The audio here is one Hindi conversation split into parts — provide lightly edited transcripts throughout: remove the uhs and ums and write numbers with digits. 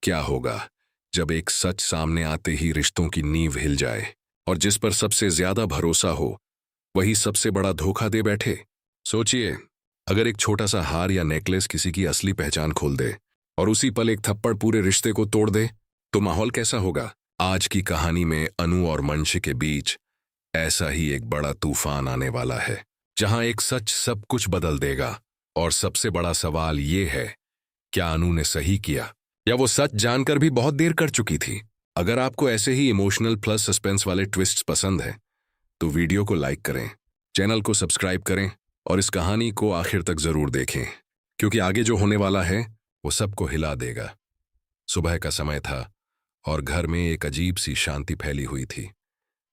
क्या होगा जब एक सच सामने आते ही रिश्तों की नींव हिल जाए और जिस पर सबसे ज्यादा भरोसा हो वही सबसे बड़ा धोखा दे बैठे। सोचिए, अगर एक छोटा सा हार या नेकलेस किसी की असली पहचान खोल दे और उसी पल एक थप्पड़ पूरे रिश्ते को तोड़ दे, तो माहौल कैसा होगा। आज की कहानी में अनु और मंशी के बीच ऐसा ही एक बड़ा तूफान आने वाला है, जहां एक सच सब कुछ बदल देगा। और सबसे बड़ा सवाल ये है, क्या अनु ने सही किया या वो सच जानकर भी बहुत देर कर चुकी थी। अगर आपको ऐसे ही इमोशनल प्लस सस्पेंस वाले ट्विस्ट्स पसंद है तो वीडियो को लाइक करें, चैनल को सब्सक्राइब करें और इस कहानी को आखिर तक जरूर देखें, क्योंकि आगे जो होने वाला है वो सबको हिला देगा। सुबह का समय था और घर में एक अजीब सी शांति फैली हुई थी,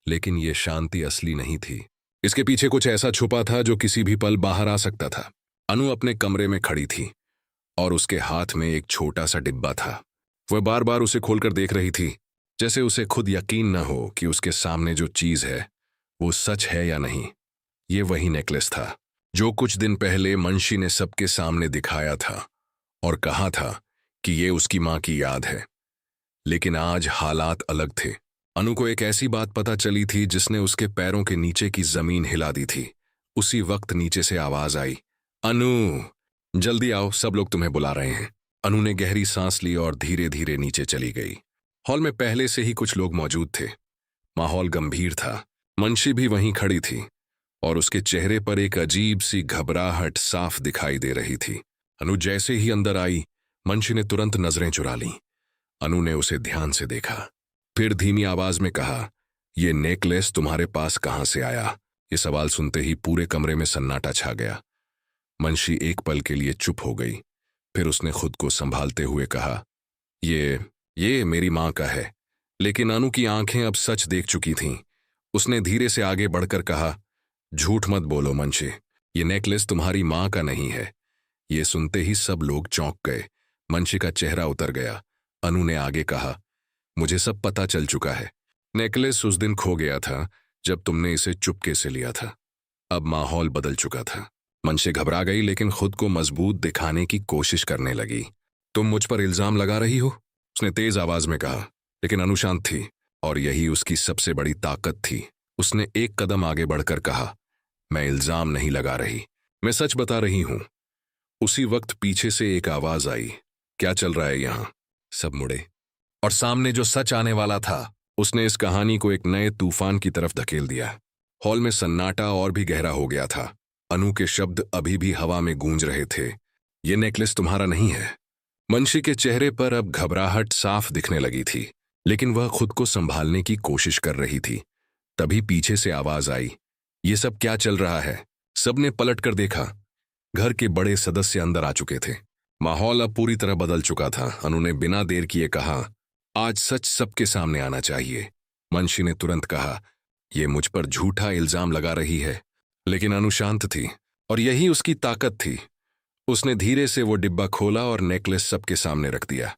लेकिन ये शांति असली नहीं थी। इसके पीछे कुछ ऐसा छुपा था जो किसी भी पल बाहर आ सकता था। अनु अपने कमरे में खड़ी थी और उसके हाथ में एक छोटा सा डिब्बा था। वह बार बार उसे खोलकर देख रही थी, जैसे उसे खुद यकीन न हो कि उसके सामने जो चीज है वो सच है या नहीं। ये वही नेकलेस था जो कुछ दिन पहले मंशी ने सबके सामने दिखाया था और कहा था कि ये उसकी मां की याद है। लेकिन आज हालात अलग थे। अनु को एक ऐसी बात पता चली थी जिसने उसके पैरों के नीचे की जमीन हिला दी थी। उसी वक्त नीचे से आवाज आई, अनु जल्दी आओ, सब लोग तुम्हें बुला रहे हैं। अनु ने गहरी सांस ली और धीरे धीरे नीचे चली गई। हॉल में पहले से ही कुछ लोग मौजूद थे। माहौल गंभीर था। मंशी भी वहीं खड़ी थी और उसके चेहरे पर एक अजीब सी घबराहट साफ दिखाई दे रही थी। अनु जैसे ही अंदर आई, मंशी ने तुरंत नजरें चुरा लीं। अनु ने उसे ध्यान से देखा, फिर धीमी आवाज में कहा, ये नेकलेस तुम्हारे पास कहां से आया। ये सवाल सुनते ही पूरे कमरे में सन्नाटा छा गया। मंशी एक पल के लिए चुप हो गई, फिर उसने खुद को संभालते हुए कहा, ये मेरी मां का है। लेकिन अनु की आंखें अब सच देख चुकी थीं। उसने धीरे से आगे बढ़कर कहा, झूठ मत बोलो मंशी, ये नेकलेस तुम्हारी मां का नहीं है। ये सुनते ही सब लोग चौंक गए। मंशी का चेहरा उतर गया। अनु ने आगे कहा, मुझे सब पता चल चुका है। नेकलेस उस दिन खो गया था जब तुमने इसे चुपके से लिया था। अब माहौल बदल चुका था। मंशी घबरा गई, लेकिन खुद को मजबूत दिखाने की कोशिश करने लगी। तुम मुझ पर इल्जाम लगा रही हो, उसने तेज आवाज में कहा। लेकिन अनु शांत थी और यही उसकी सबसे बड़ी ताकत थी। उसने एक कदम आगे बढ़कर कहा, मैं इल्जाम नहीं लगा रही, मैं सच बता रही हूं। उसी वक्त पीछे से एक आवाज आई, क्या चल रहा है यहां। सब मुड़े और सामने जो सच आने वाला था उसने इस कहानी को एक नए तूफान की तरफ धकेल दिया। हॉल में सन्नाटा और भी गहरा हो गया था। अनु के शब्द अभी भी हवा में गूंज रहे थे, ये नेकलेस तुम्हारा नहीं है। मंशी के चेहरे पर अब घबराहट साफ दिखने लगी थी, लेकिन वह खुद को संभालने की कोशिश कर रही थी। तभी पीछे से आवाज आई, ये सब क्या चल रहा है। सबने पलट कर देखा। घर के बड़े सदस्य अंदर आ चुके थे। माहौल अब पूरी तरह बदल चुका था। अनु ने बिना देर किए कहा, आज सच सबके सामने आना चाहिए। मंशी ने तुरंत कहा, ये मुझ पर झूठा इल्जाम लगा रही है। लेकिन अनु शांत थी और यही उसकी ताकत थी। उसने धीरे से वो डिब्बा खोला और नेकलेस सबके सामने रख दिया।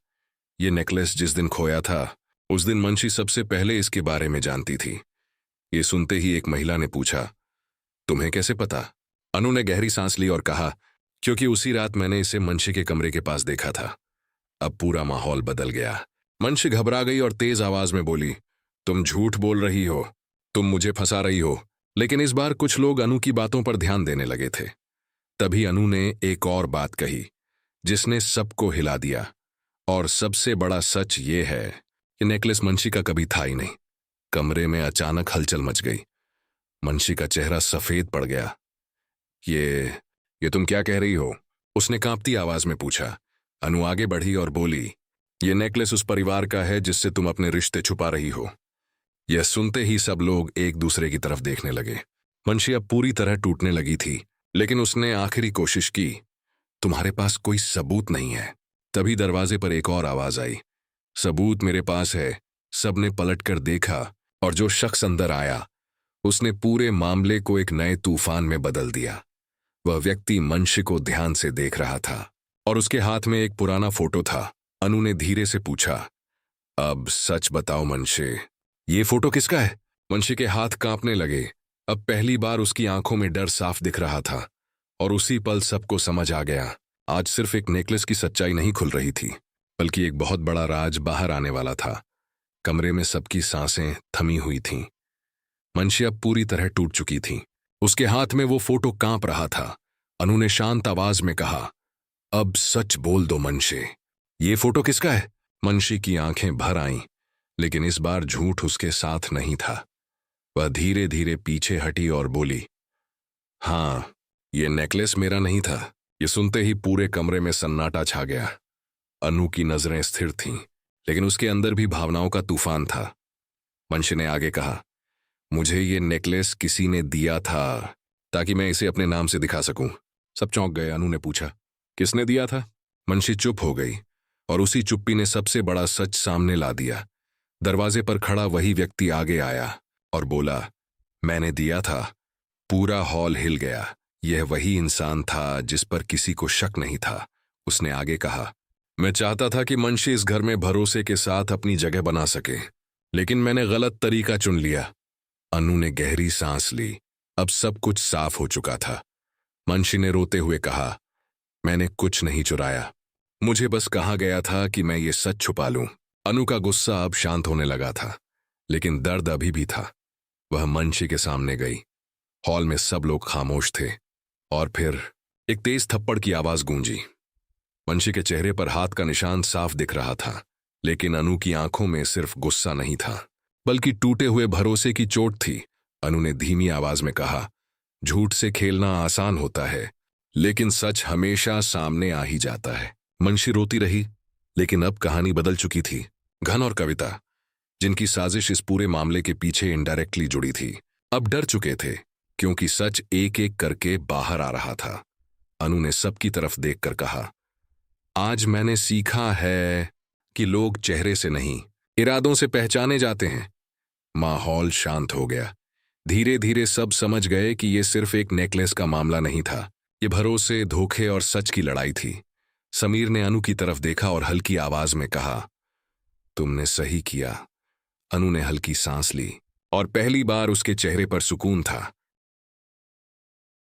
ये नेकलेस जिस दिन खोया था उस दिन मंशी सबसे पहले इसके बारे में जानती थी। ये सुनते ही एक महिला ने पूछा, तुम्हें कैसे पता। अनु ने गहरी सांस ली और कहा, क्योंकि उसी रात मैंने इसे मंशी के कमरे के पास देखा था। अब पूरा माहौल बदल गया। मंशी घबरा गई और तेज आवाज में बोली, तुम झूठ बोल रही हो, तुम मुझे फंसा रही हो। लेकिन इस बार कुछ लोग अनु की बातों पर ध्यान देने लगे थे। तभी अनु ने एक और बात कही जिसने सबको हिला दिया। और सबसे बड़ा सच ये है कि नेकलेस मंशी का कभी था ही नहीं। कमरे में अचानक हलचल मच गई। मंशी का चेहरा सफेद पड़ गया। ये तुम क्या कह रही हो, उसने कांपती आवाज में पूछा। अनु आगे बढ़ी और बोली, ये नेकलेस उस परिवार का है जिससे तुम अपने रिश्ते छुपा रही हो। यह सुनते ही सब लोग एक दूसरे की तरफ देखने लगे। मंशी अब पूरी तरह टूटने लगी थी, लेकिन उसने आखिरी कोशिश की, तुम्हारे पास कोई सबूत नहीं है। तभी दरवाजे पर एक और आवाज आई, सबूत मेरे पास है। सबने पलटकर देखा और जो शख्स अंदर आया उसने पूरे मामले को एक नए तूफान में बदल दिया। वह व्यक्ति मंशी को ध्यान से देख रहा था और उसके हाथ में एक पुराना फोटो था। अनु ने धीरे से पूछा, अब सच बताओ मंशी, ये फोटो किसका है। मंशी के हाथ कांपने लगे। अब पहली बार उसकी आंखों में डर साफ दिख रहा था और उसी पल सबको समझ आ गया, आज सिर्फ एक नेकलेस की सच्चाई नहीं खुल रही थी, बल्कि एक बहुत बड़ा राज बाहर आने वाला था। कमरे में सबकी सांसें थमी हुई थीं। मनशी अब पूरी तरह टूट चुकी थी। उसके हाथ में वो फोटो कांप रहा था। अनु ने शांत आवाज में कहा, अब सच बोल दो मनशे, ये फोटो किसका है? मनशी की आंखें भर आईं, लेकिन इस बार झूठ उसके साथ नहीं था। वह धीरे धीरे पीछे हटी और बोली, हाँ, ये नेकलेस मेरा नहीं था। ये सुनते ही पूरे कमरे में सन्नाटा छा गया। अनु की नजरें स्थिर थीं, लेकिन उसके अंदर भी भावनाओं का तूफान था। मनशी ने आगे कहा, मुझे ये नेकलेस किसी ने दिया था ताकि मैं इसे अपने नाम से दिखा सकूं। सब चौंक गए। अनु ने पूछा, किसने दिया था? मनशी चुप हो गई और उसी चुप्पी ने सबसे बड़ा सच सामने ला दिया। दरवाजे पर खड़ा वही व्यक्ति आगे आया और बोला, मैंने दिया था। पूरा हॉल हिल गया। यह वही इंसान था जिस पर किसी को शक नहीं था। उसने आगे कहा, मैं चाहता था कि मनशी इस घर में भरोसे के साथ अपनी जगह बना सके, लेकिन मैंने गलत तरीका चुन लिया। अनु ने गहरी सांस ली। अब सब कुछ साफ हो चुका था। मनशी ने रोते हुए कहा, मैंने कुछ नहीं चुराया। मुझे बस कहा गया था कि मैं ये सच छुपा लूं। अनु का गुस्सा अब शांत होने लगा था, लेकिन दर्द अभी भी था। वह मनशी के सामने गई। हॉल में सब लोग खामोश थे और फिर एक तेज थप्पड़ की आवाज गूंजी। मनशी के चेहरे पर हाथ का निशान साफ दिख रहा था, लेकिन अनु की आंखों में सिर्फ गुस्सा नहीं था, बल्कि टूटे हुए भरोसे की चोट थी। अनु ने धीमी आवाज में कहा, झूठ से खेलना आसान होता है, लेकिन सच हमेशा सामने आ ही जाता है। मनशी रोती रही, लेकिन अब कहानी बदल चुकी थी। घन और कविता, जिनकी साजिश इस पूरे मामले के पीछे इनडायरेक्टली जुड़ी थी, अब डर चुके थे, क्योंकि सच एक एक करके बाहर आ रहा था। अनु ने सबकी तरफ देखकर कहा, आज मैंने सीखा है कि लोग चेहरे से नहीं, इरादों से पहचाने जाते हैं। माहौल शांत हो गया। धीरे धीरे सब समझ गए कि यह सिर्फ एक नेकलेस का मामला नहीं था। ये भरोसे, धोखे और सच की लड़ाई थी। समीर ने अनु की तरफ देखा और हल्की आवाज में कहा, तुमने सही किया। अनु ने हल्की सांस ली और पहली बार उसके चेहरे पर सुकून था।